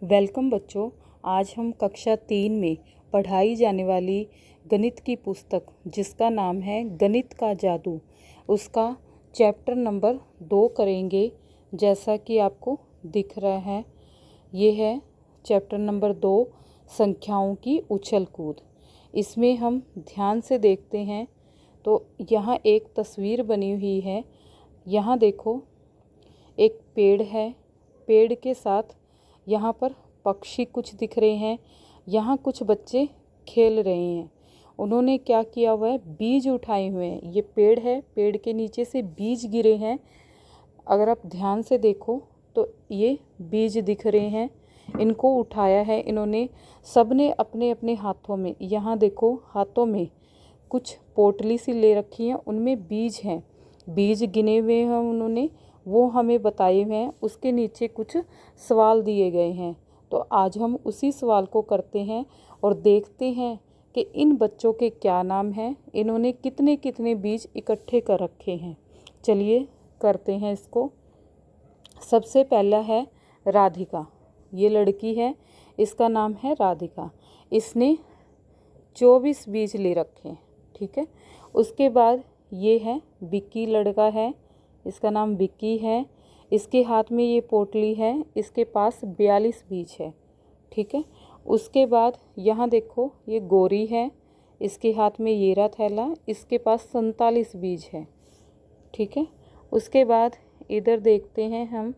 Welcome बच्चों। आज हम कक्षा 3 में पढ़ाई जाने वाली गणित की पुस्तक जिसका नाम है गणित का जादू, उसका चैप्टर नंबर 2 करेंगे। जैसा कि आपको दिख रहा है, ये है चैप्टर नंबर 2, संख्याओं की उछल कूद। इसमें हम ध्यान से देखते हैं तो यहाँ एक तस्वीर बनी हुई है। यहाँ देखो, एक पेड़ है, पेड़ के साथ यहाँ पर पक्षी कुछ दिख रहे हैं। यहाँ कुछ बच्चे खेल रहे हैं। उन्होंने क्या किया हुआ है, बीज उठाए हुए हैं। ये पेड़ है, पेड़ के नीचे से बीज गिरे हैं। अगर आप ध्यान से देखो तो ये बीज दिख रहे हैं, इनको उठाया है इन्होंने। सबने अपने अपने हाथों में, यहाँ देखो हाथों में कुछ पोटली सी ले रखी है, उनमें बीज हैं। बीज गिने हुए हैं उन्होंने, वो हमें बताए हुए हैं। उसके नीचे कुछ सवाल दिए गए हैं। तो आज हम उसी सवाल को करते हैं और देखते हैं कि इन बच्चों के क्या नाम हैं, इन्होंने कितने कितने बीज इकट्ठे कर रखे हैं। चलिए करते हैं इसको। सबसे पहला है राधिका। ये लड़की है, इसका नाम है राधिका। इसने 24 बीज ले रखे हैं, ठीक है। उसके बाद ये है विक्की, लड़का है, इसका नाम विक्की है। इसके हाथ में ये पोटली है, इसके पास 42 बीज है, ठीक है। उसके बाद यहाँ देखो, ये गोरी है, इसके हाथ में ये रहा थैला, इसके पास 47 बीज है, ठीक है। उसके बाद इधर देखते हैं हम,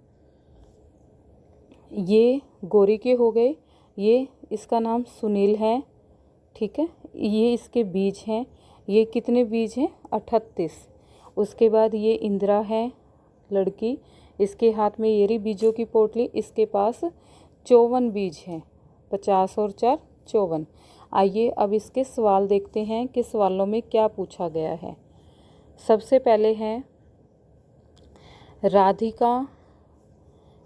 ये गोरी के हो गए। ये इसका नाम सुनील है, ठीक है। ये इसके बीज हैं, ये कितने बीज हैं, 38। उसके बाद ये इंदिरा है, लड़की, इसके हाथ में ये रही बीजों की पोटली, इसके पास 54 बीज हैं। 50 और 4 54। आइए अब इसके सवाल देखते हैं कि सवालों में क्या पूछा गया है। सबसे पहले है राधिका,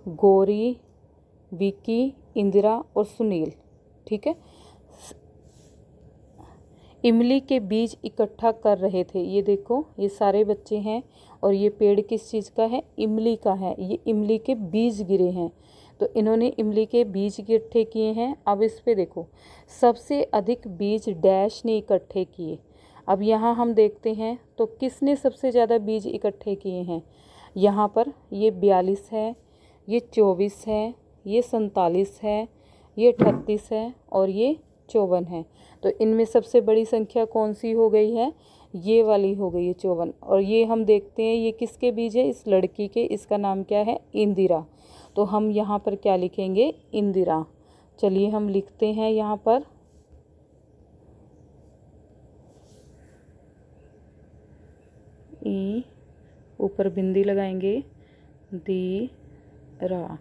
गौरी, विक्की, इंदिरा और सुनील, ठीक है, इमली के बीज इकट्ठा कर रहे थे। ये देखो, ये सारे बच्चे हैं और ये पेड़ किस चीज़ का है, इमली का है। ये इमली के बीज गिरे हैं, तो इन्होंने इमली के बीज इकट्ठे किए हैं। अब इस पे देखो, सबसे अधिक बीज डैश ने इकट्ठे किए। अब यहाँ हम देखते हैं तो किसने सबसे ज़्यादा बीज इकट्ठे किए हैं। यहाँ पर ये 42 है, ये 24 है, ये 47 है, ये 38 है और ये 54 है। तो इनमें सबसे बड़ी संख्या कौन सी हो गई है, ये वाली हो गई है 54। और ये हम देखते हैं ये किसके बीज है, इस लड़की के, इसका नाम क्या है, इंदिरा। तो हम यहाँ पर क्या लिखेंगे, इंदिरा। चलिए हम लिखते हैं यहाँ पर ई, ऊपर बिंदी लगाएंगे, दी रा,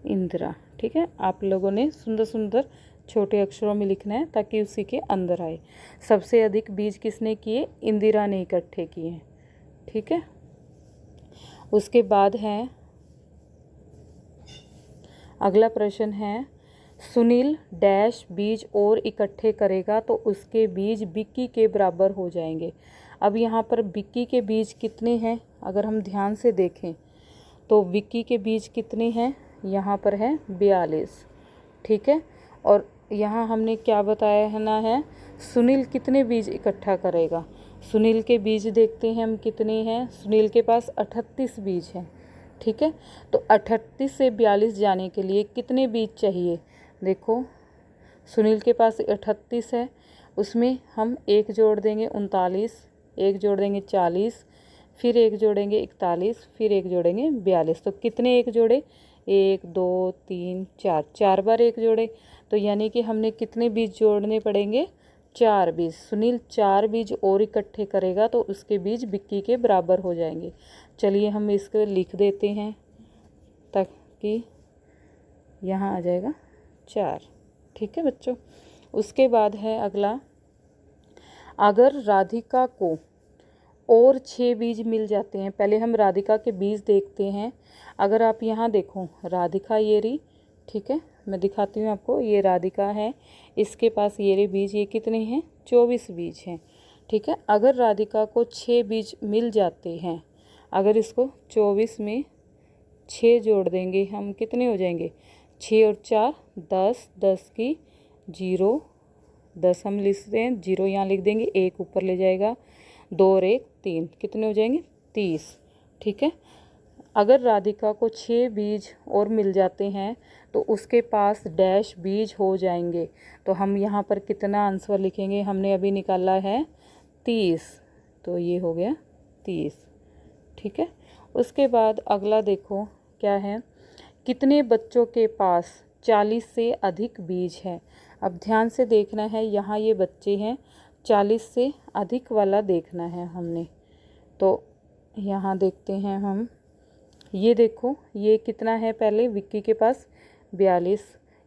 इंदिरा, ठीक है। आप लोगों ने सुंदर सुंदर छोटे अक्षरों में लिखना है ताकि उसी के अंदर आए। सबसे अधिक बीज किसने किए, इंदिरा ने इकट्ठे किए, ठीक है। उसके बाद है अगला प्रश्न है, सुनील डैश बीज और इकट्ठे करेगा तो उसके बीज विक्की के बराबर हो जाएंगे। अब यहाँ पर विक्की के बीज कितने हैं, अगर हम ध्यान से देखें तो विक्की के बीज कितने हैं, यहाँ पर है 42, ठीक है। और यहाँ हमने क्या बताया है ना, है सुनील कितने बीज इकट्ठा करेगा। सुनील के बीज देखते हैं हम कितने हैं, सुनील के पास 38 बीज हैं, ठीक है। तो 38 से 42 जाने के लिए कितने बीज चाहिए, देखो सुनील के पास 38 है, उसमें हम एक जोड़ देंगे 39, एक जोड़ देंगे 40, फिर एक जोड़ेंगे 41, फिर एक जोड़ेंगे 42। तो कितने एक जोड़े, 1 2 3 4, 4 बार एक जोड़े। तो यानी कि हमने कितने बीज जोड़ने पड़ेंगे, 4 बीज। सुनील 4 बीज और इकट्ठे करेगा तो उसके बीज विक्की के बराबर हो जाएंगे। चलिए हम इसको लिख देते हैं ताकि यहाँ आ जाएगा 4, ठीक है बच्चों। उसके बाद है अगला, अगर राधिका को और 6 बीज मिल जाते हैं। पहले हम राधिका के बीज देखते हैं। अगर आप यहाँ देखो, राधिका ये रही, ठीक है, मैं दिखाती हूँ आपको, ये राधिका है, इसके पास ये रही बीज, ये कितने हैं, 24 बीज हैं, ठीक है। अगर राधिका को 6 बीज मिल जाते हैं, अगर इसको 24 में 6 जोड़ देंगे हम, कितने हो जाएंगे, 6 और 4 10, 10 की 0, 10 हम लिखते हैं, 0 यहाँ लिख देंगे, 1 ऊपर ले जाएगा, 2 और 1 3, कितने हो जाएंगे 30। ठीक है। अगर राधिका को 6 बीज और मिल जाते हैं तो उसके पास डैश बीज हो जाएंगे। तो हम यहाँ पर कितना आंसर लिखेंगे, हमने अभी निकाला है 30, तो ये हो गया 30। ठीक है। उसके बाद अगला देखो क्या है, कितने बच्चों के पास 40 से अधिक बीज है। अब ध्यान से देखना है, यहाँ ये बच्चे हैं, 40 से अधिक वाला देखना है हमने। तो यहाँ देखते हैं हम, ये देखो ये कितना है, पहले विक्की के पास 42,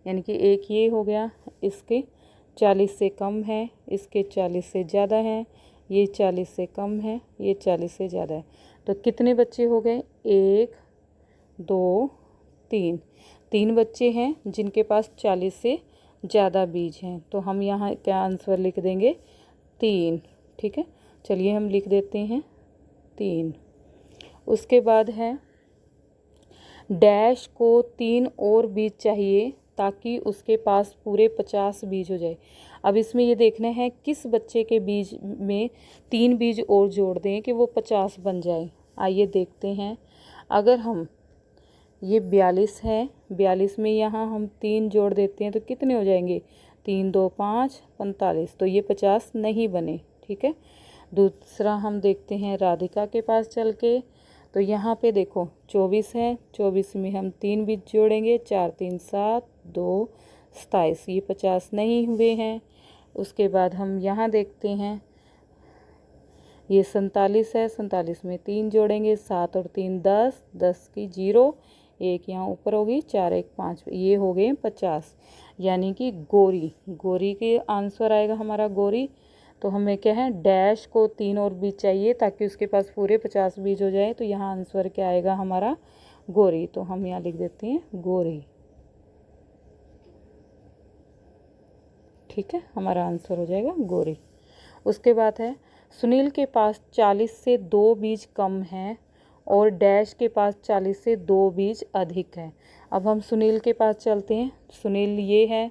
यानी कि एक ये हो गया, इसके 40 से कम है, इसके 40 से ज़्यादा है, ये 40 से कम है, ये 40 से ज़्यादा है। तो कितने बच्चे हो गए, 1 2 3, 3 बच्चे हैं जिनके पास 40 से ज़्यादा बीज हैं। तो हम यहाँ क्या आंसर लिख देंगे, 3। ठीक है, चलिए हम लिख देते हैं 3। उसके बाद है, डैश को 3 और बीज चाहिए ताकि उसके पास पूरे 50 बीज हो जाए। अब इसमें ये देखना है किस बच्चे के बीज में 3 बीज और जोड़ दें कि वो 50 बन जाए। आइए देखते हैं, अगर हम ये 42 है, 42 में यहाँ हम 3 जोड़ देते हैं तो कितने हो जाएंगे, 3 2 5 45, तो ये 50 नहीं बने। ठीक है। दूसरा हम देखते हैं राधिका के पास चल के, तो यहाँ पे देखो 24 है, 24 में हम 3 बीज जोड़ेंगे, 4 3 7 2 27, ये 50 नहीं हुए हैं। उसके बाद हम यहाँ देखते हैं, ये 47 है, 47 में 3 जोड़ेंगे, 7 और 3 10, 10 की 0, 1 यहाँ ऊपर होगी, 4 1 5, ये हो गए 50। यानी कि गोरी के आंसर आएगा हमारा गोरी। तो हमें क्या है, डैश को 3 और बीज चाहिए ताकि उसके पास पूरे 50 बीज हो जाए। तो यहाँ आंसर क्या आएगा हमारा, गोरी। तो हम यहाँ लिख देते हैं गोरी। ठीक है, हमारा आंसर हो जाएगा गोरी। उसके बाद है, सुनील के पास 40 से 2 बीज कम हैं और डैश के पास 40 से 2 बीज अधिक है। अब हम सुनील के पास चलते हैं, सुनील ये है,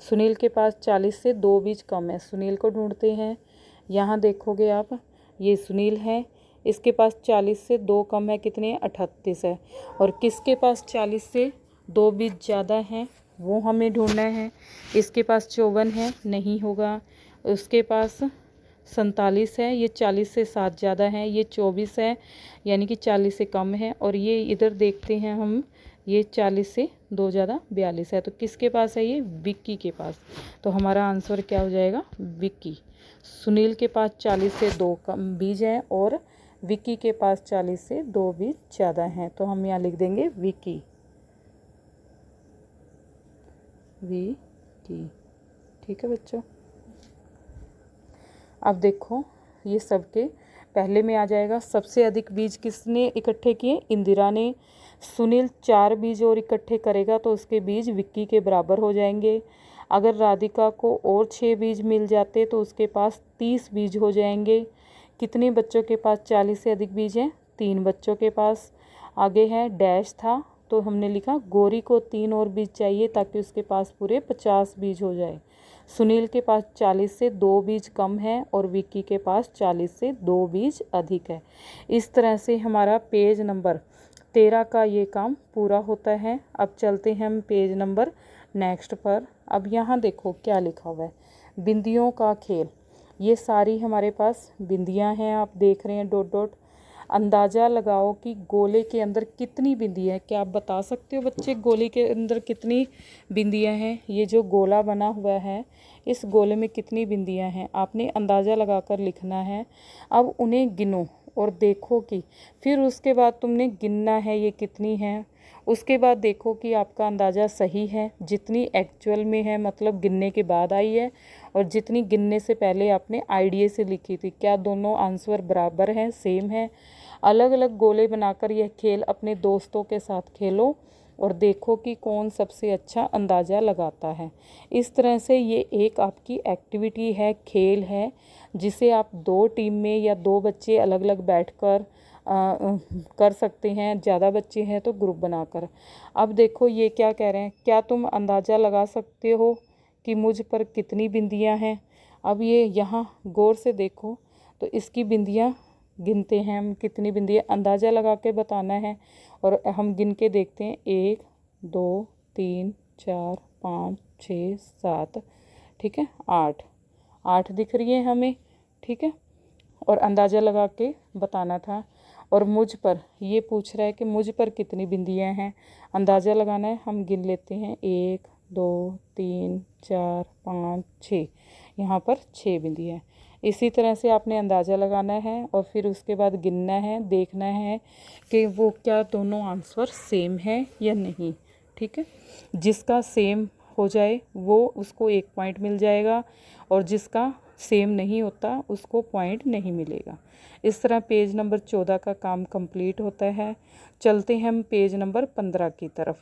सुनील के पास 40 से 2 बीज कम है, सुनील को ढूंढते हैं। यहाँ देखोगे आप, ये सुनील है, इसके पास 40 से 2 कम है, कितने 38 है। और किसके पास 40 से 2 बीज ज़्यादा हैं वो हमें ढूंढना है। इसके पास 54 है, नहीं होगा। उसके पास 47 है, ये 40 से 7 ज़्यादा है, ये 24 है, यानी कि 40 से कम है। और ये इधर देखते हैं हम, ये 40 से 2 ज़्यादा 42 है। तो किसके पास है, ये विक्की के पास। तो हमारा आंसर क्या हो जाएगा, विक्की। सुनील के पास 40 से 2 कम बीज है और विक्की के पास 40 से 2 बीज ज़्यादा हैं। तो हम यहाँ लिख देंगे विक्की, विक्की। ठीक है बच्चों। अब देखो ये सबके पहले में आ जाएगा, सबसे अधिक बीज किसने इकट्ठे किए, इंदिरा ने। सुनील 4 बीज और इकट्ठे करेगा तो उसके बीज विक्की के बराबर हो जाएंगे। अगर राधिका को और 6 बीज मिल जाते तो उसके पास 30 बीज हो जाएंगे। कितने बच्चों के पास 40 से अधिक बीज हैं, 3 बच्चों के पास। आगे है डैश था, तो हमने लिखा गोरी को 3 और बीज चाहिए ताकि उसके पास पूरे 50 बीज हो जाए। सुनील के पास 40 से 2 बीज कम है और विक्की के पास 40 से 2 बीज अधिक है। इस तरह से हमारा पेज नंबर 13 का ये काम पूरा होता है। अब चलते हैं हम पेज नंबर नेक्स्ट पर। अब यहाँ देखो क्या लिखा हुआ है, बिंदियों का खेल। ये सारी हमारे पास बिंदियाँ हैं, आप देख रहे हैं डॉट डॉट। अंदाज़ा लगाओ कि गोले के अंदर कितनी बिंदियाँ हैं। क्या आप बता सकते हो बच्चे, गोले के अंदर कितनी बिंदियाँ हैं। ये जो गोला बना हुआ है, इस गोले में कितनी बिंदियाँ हैं, आपने अंदाज़ा लगाकर लिखना है। अब उन्हें गिनो और देखो कि फिर उसके बाद तुमने गिनना है ये कितनी है। उसके बाद देखो कि आपका अंदाज़ा सही है, जितनी एक्चुअल में है मतलब गिनने के बाद आई है, और जितनी गिनने से पहले आपने आइडिया से लिखी थी, क्या दोनों आंसर बराबर हैं, सेम है। अलग अलग गोले बनाकर यह खेल अपने दोस्तों के साथ खेलो और देखो कि कौन सबसे अच्छा अंदाज़ा लगाता है। इस तरह से ये एक आपकी एक्टिविटी है, खेल है, जिसे आप 2 टीम में या 2 बच्चे अलग अलग बैठकर कर सकते हैं, ज़्यादा बच्चे हैं तो ग्रुप बनाकर। अब देखो ये क्या कह रहे हैं, क्या तुम अंदाज़ा लगा सकते हो कि मुझ पर कितनी बिंदियां हैं। अब ये यहाँ गौर से देखो तो इसकी बिंदियां गिनते हैं हम, कितनी बिंदियां अंदाज़ा लगा के बताना है। और हम गिन के देखते हैं, 1 2 3 4 5 6 7, ठीक है, 8 8 दिख रही है हमें, ठीक है। और अंदाज़ा लगा के बताना था। और मुझ पर ये पूछ रहा है कि मुझ पर कितनी बिंदियां हैं, अंदाज़ा लगाना है। हम गिन लेते हैं, 1 2 3 4 5 6, यहाँ पर 6 बिंदियां हैं। इसी तरह से आपने अंदाज़ा लगाना है और फिर उसके बाद गिनना है, देखना है कि वो क्या दोनों आंसर सेम है या नहीं, ठीक है। जिसका सेम हो जाए वो उसको 1 पॉइंट मिल जाएगा, और जिसका सेम नहीं होता उसको पॉइंट नहीं मिलेगा। इस तरह पेज नंबर 14 का काम कंप्लीट होता है। चलते हैं हम पेज नंबर 15 की तरफ।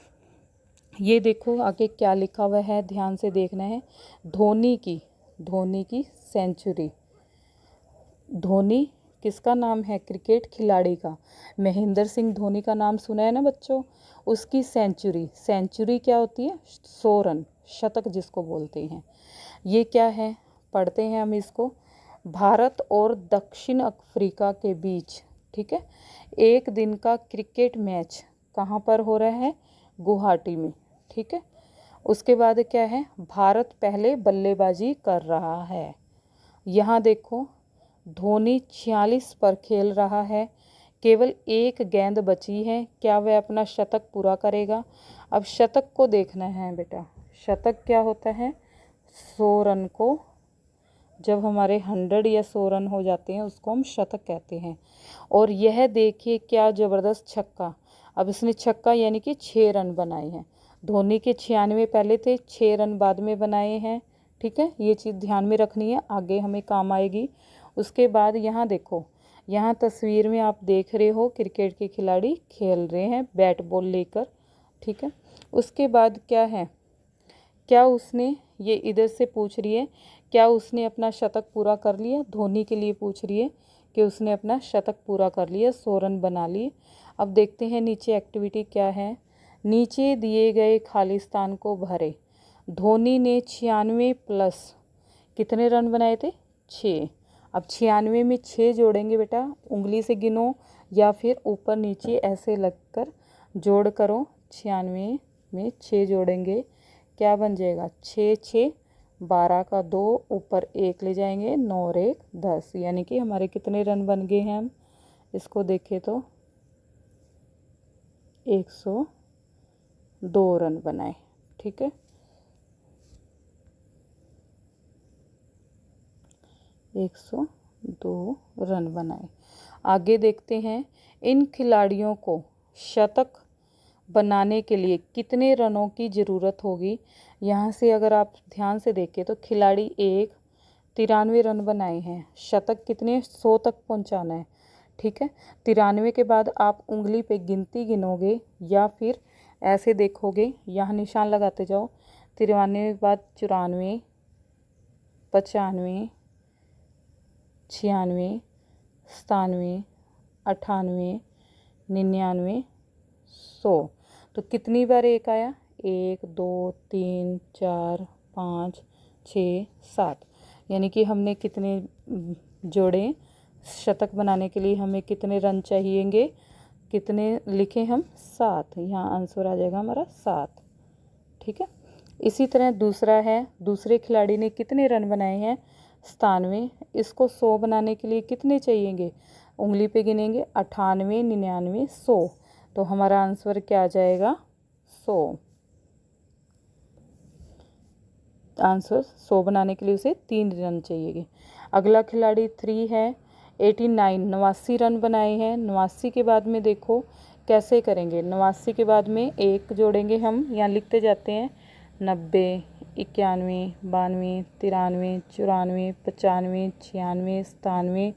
ये देखो आगे क्या लिखा हुआ है, ध्यान से देखना है। धोनी की सेंचुरी। धोनी किसका नाम है, क्रिकेट खिलाड़ी का। महेंद्र सिंह धोनी का नाम सुना है ना बच्चों। उसकी सेंचुरी क्या होती है, 100 रन, शतक जिसको बोलते हैं। ये क्या है, पढ़ते हैं हम इसको। भारत और दक्षिण अफ्रीका के बीच, ठीक है, एक दिन का क्रिकेट मैच कहाँ पर हो रहा है, गुवाहाटी में, ठीक है। उसके बाद क्या है, भारत पहले बल्लेबाजी कर रहा है। यहाँ देखो धोनी 46 पर खेल रहा है, केवल एक गेंद बची है, क्या वह अपना शतक पूरा करेगा। अब शतक को देखना है बेटा, शतक क्या होता है, 100 रन को, जब हमारे 100 या 100 रन हो जाते हैं उसको हम शतक कहते हैं। और यह देखिए क्या ज़बरदस्त छक्का। अब इसने छक्का यानी कि 6 रन बनाए हैं। धोनी के 96 पहले थे, 6 रन बाद में बनाए हैं, ठीक है। ये चीज़ ध्यान में रखनी है, आगे हमें काम आएगी। उसके बाद यहाँ देखो, यहाँ तस्वीर में आप देख रहे हो क्रिकेट के खिलाड़ी खेल रहे हैं बैट बॉल लेकर, ठीक है। उसके बाद क्या है, क्या उसने, ये इधर से पूछ रही है, क्या उसने अपना शतक पूरा कर लिया। धोनी के लिए पूछ रही है कि उसने अपना शतक पूरा कर लिया, 100 रन बना लिए। अब देखते हैं नीचे एक्टिविटी क्या है। नीचे दिए गए खालिस्तान को भरे। धोनी ने 96 प्लस कितने रन बनाए थे, 6। अब 96 में 6 जोड़ेंगे बेटा, उंगली से गिनो या फिर ऊपर नीचे ऐसे लगकर जोड़ करो। 96 में 6 जोड़ेंगे, क्या बन जाएगा, 6 6 12 का 2, ऊपर 1 ले जाएंगे, 9 और 1 10, यानी कि हमारे कितने रन बन गए हैं। हम इसको देखें तो 102 रन बनाए, ठीक है, 102 रन बनाए। आगे देखते हैं, इन खिलाड़ियों को शतक बनाने के लिए कितने रनों की ज़रूरत होगी। यहाँ से अगर आप ध्यान से देखें तो खिलाड़ी 1 93 रन बनाए हैं, शतक कितने, 100 तक पहुँचाना है, ठीक है। 93 के बाद आप उंगली पे गिनती गिनोगे या फिर ऐसे देखोगे, यहाँ निशान लगाते जाओ। 93 के बाद 94 95 96 97 98 99 100। तो कितनी बार 1 आया, 1 2 3 4 5 6 7, यानी कि हमने कितने जोड़े, शतक बनाने के लिए हमें कितने रन चाहिएंगे, कितने लिखे हम, 7। यहाँ आंसर आ जाएगा हमारा 7, ठीक है। इसी तरह दूसरा है, दूसरे खिलाड़ी ने कितने रन बनाए हैं, 97। इसको 100 बनाने के लिए कितने चाहिएंगे, उंगली पे गिनेंगे, 98 99 100। तो हमारा आंसर क्या आ जाएगा, 100। आंसर 100 बनाने के लिए उसे 3 रन चाहिए। अगला खिलाड़ी 3 है, 89 89 रन बनाए हैं। 89 के बाद में देखो कैसे करेंगे, 89 के बाद में 1 जोड़ेंगे हम, यहाँ लिखते जाते हैं, 90 91 92 93 94 95 96 97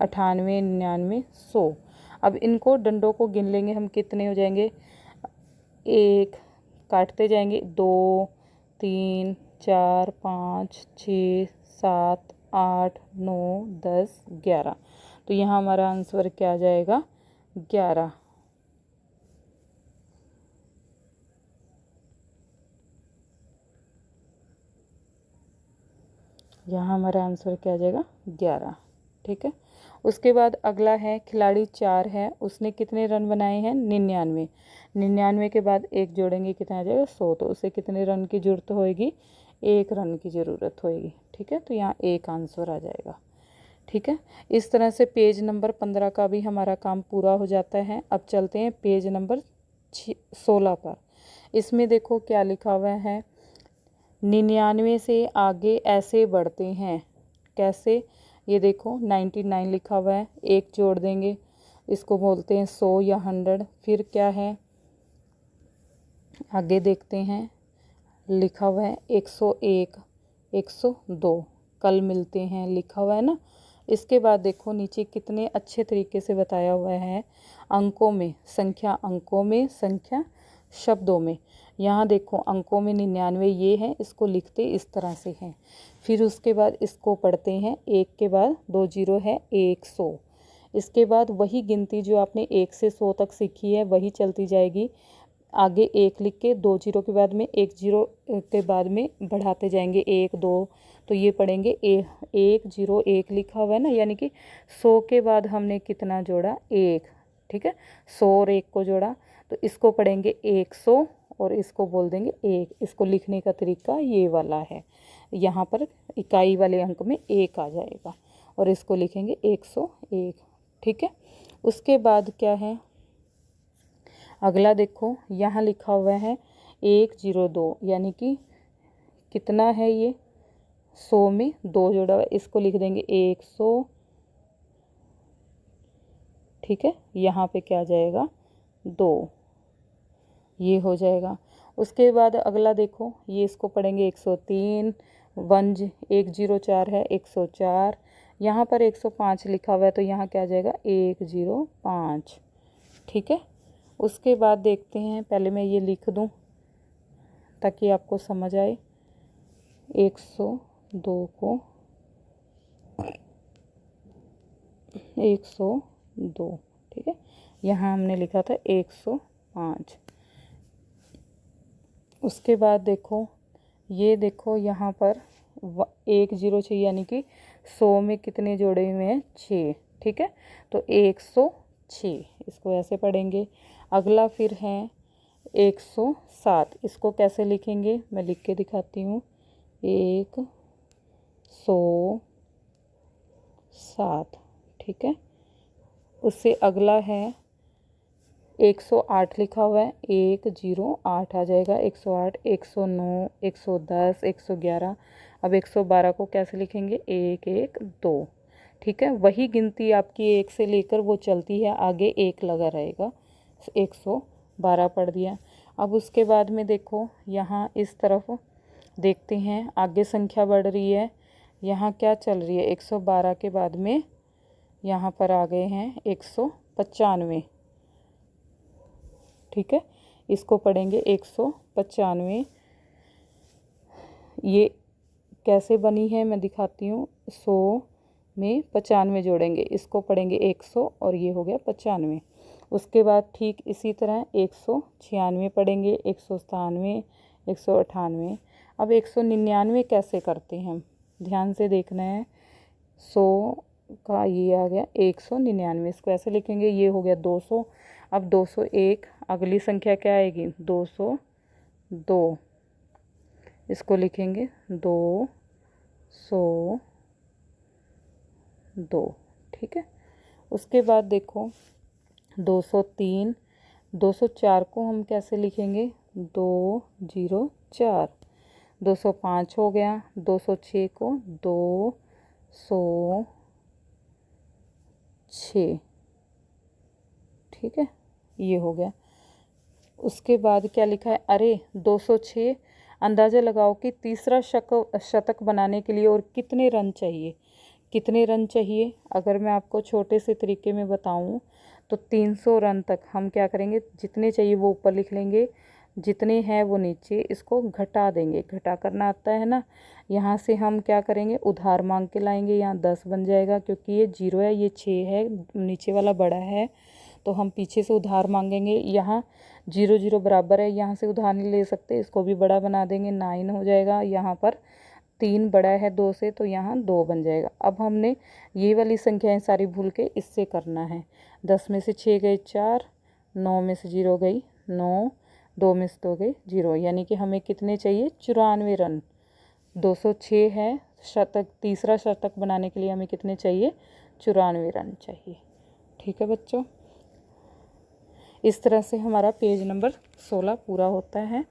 98 99 100। अब इनको डंडों को गिन लेंगे हम, कितने हो जाएंगे, 1 काटते जाएंगे, 2 3 4 5 6 7 8 9 10 11। तो यहाँ हमारा आंसर क्या आ जाएगा, 11। यहाँ हमारा आंसर क्या आ जाएगा 11। ठीक है। उसके बाद अगला है खिलाड़ी 4 है, उसने कितने रन बनाए हैं 99। 99 के बाद एक जोड़ेंगे कितना आ जाएगा 100, तो उसे कितने रन की ज़रूरत होएगी 1 रन की ज़रूरत होएगी। ठीक है, तो यहाँ एक आंसर आ जाएगा। ठीक है, इस तरह से पेज नंबर 15 का भी हमारा काम पूरा हो जाता है। अब चलते हैं पेज नंबर 16 पर। इसमें देखो क्या लिखा हुआ है, 99 से आगे ऐसे बढ़ते हैं। कैसे, ये देखो 99 लिखा हुआ है, एक जोड़ देंगे, इसको बोलते हैं 100 या 100। फिर क्या है, आगे देखते हैं, लिखा हुआ है 101, 102, कल मिलते हैं लिखा हुआ है ना। इसके बाद देखो नीचे कितने अच्छे तरीके से बताया हुआ है, अंकों में संख्या, अंकों में संख्या, शब्दों में। यहाँ देखो अंकों में 99 ये है, इसको लिखते इस तरह से हैं। फिर उसके बाद इसको पढ़ते हैं, एक के बाद 2 जीरो है 100। इसके बाद वही गिनती जो आपने 1 से 100 तक सीखी है वही चलती जाएगी। आगे एक लिख के 2 जीरो के बाद में 1 जीरो के बाद में बढ़ाते जाएंगे 1 2, तो ये पढ़ेंगे 1 0 1 लिखा हुआ है ना, यानी कि 100 के बाद हमने कितना जोड़ा 1। ठीक है, 100 और 1 को जोड़ा, तो इसको पढ़ेंगे 100 और इसको बोल देंगे 1। इसको लिखने का तरीका ये वाला है, यहाँ पर इकाई वाले अंक में 1 आ जाएगा और इसको लिखेंगे 101। ठीक है, उसके बाद क्या है, अगला देखो यहाँ लिखा हुआ है 102, यानी कि कितना है ये 100 में 2 जोड़ा हुआ है, इसको लिख देंगे 100। ठीक है, यहाँ पे क्या आ जाएगा 2, ये हो जाएगा। उसके बाद अगला देखो, ये इसको पढ़ेंगे 103, 104 है 104, यहाँ पर 105 लिखा हुआ है, तो यहाँ क्या आ जाएगा 105। ठीक है, उसके बाद देखते हैं, पहले मैं ये लिख दूं ताकि आपको समझ आए। 102 को 102, ठीक है, यहाँ हमने लिखा था 105। उसके बाद देखो, ये देखो यहाँ पर 1 0 चाहिए, यानी कि 100 में कितने जोड़े हुए हैं 6। ठीक है, तो 106, इसको ऐसे पढ़ेंगे। अगला फिर है 107, इसको कैसे लिखेंगे मैं लिख के दिखाती हूँ, 107। ठीक है, उससे अगला है 108 लिखा हुआ है, 108 आ जाएगा 108, 109, 110, 111। अब 112 को कैसे लिखेंगे 112। ठीक है, वही गिनती आपकी 1 से लेकर वो चलती है, आगे 1 लगा रहेगा। 112 पढ़ दिया। अब उसके बाद में देखो यहाँ इस तरफ देखते हैं, आगे संख्या बढ़ रही है, यहाँ क्या चल रही है 112 के बाद में यहाँ पर आ गए हैं 195। ठीक है, इसको पढ़ेंगे 195। ये कैसे बनी है मैं दिखाती हूँ, 100 में 95 जोड़ेंगे, इसको पढ़ेंगे 100 और ये हो गया 95। उसके बाद ठीक इसी तरह 196 पढ़ेंगे, 197, 198। अब 199 कैसे करते हैं, ध्यान से देखना है। 100 का ये आ गया 199, इसको ऐसे लिखेंगे, ये हो गया 200। अब 201, अगली संख्या क्या आएगी 202, इसको लिखेंगे 202। ठीक है, उसके बाद देखो 203, 204 को हम कैसे लिखेंगे 204। 205 हो गया, 206 को 206। ठीक है, ये हो गया। उसके बाद क्या लिखा है, अरे 206, अंदाज़ा लगाओ कि तीसरा शतक बनाने के लिए और कितने रन चाहिए, कितने रन चाहिए। अगर मैं आपको छोटे से तरीके में बताऊं तो 300 रन तक हम क्या करेंगे, जितने चाहिए वो ऊपर लिख लेंगे, जितने हैं वो नीचे, इसको घटा देंगे, घटा करना आता है ना। यहाँ से हम क्या करेंगे, उधार मांग के लाएंगे, यहाँ 10 बन जाएगा, क्योंकि ये 0 है, ये 6 है, नीचे वाला बड़ा है, तो हम पीछे से उधार मांगेंगे। यहाँ 0 0 बराबर है, यहाँ से उधार नहीं ले सकते, इसको भी बड़ा बना देंगे, 9 हो जाएगा। यहाँ पर 3 बड़ा है 2 से, तो यहाँ 2 बन जाएगा। अब हमने ये वाली संख्याएं सारी भूल के इससे करना है। 10 में से 6 गए 4, 9 में से 0 गई 9, 2 में से 2 गए 0, यानी कि हमें कितने चाहिए? 94 रन। 206 है शतक, तीसरा शतक बनाने के लिए हमें कितने चाहिए? 94 रन चाहिए। ठीक है बच्चों, इस तरह से हमारा पेज नंबर 16 पूरा होता है।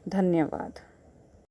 धन्यवाद।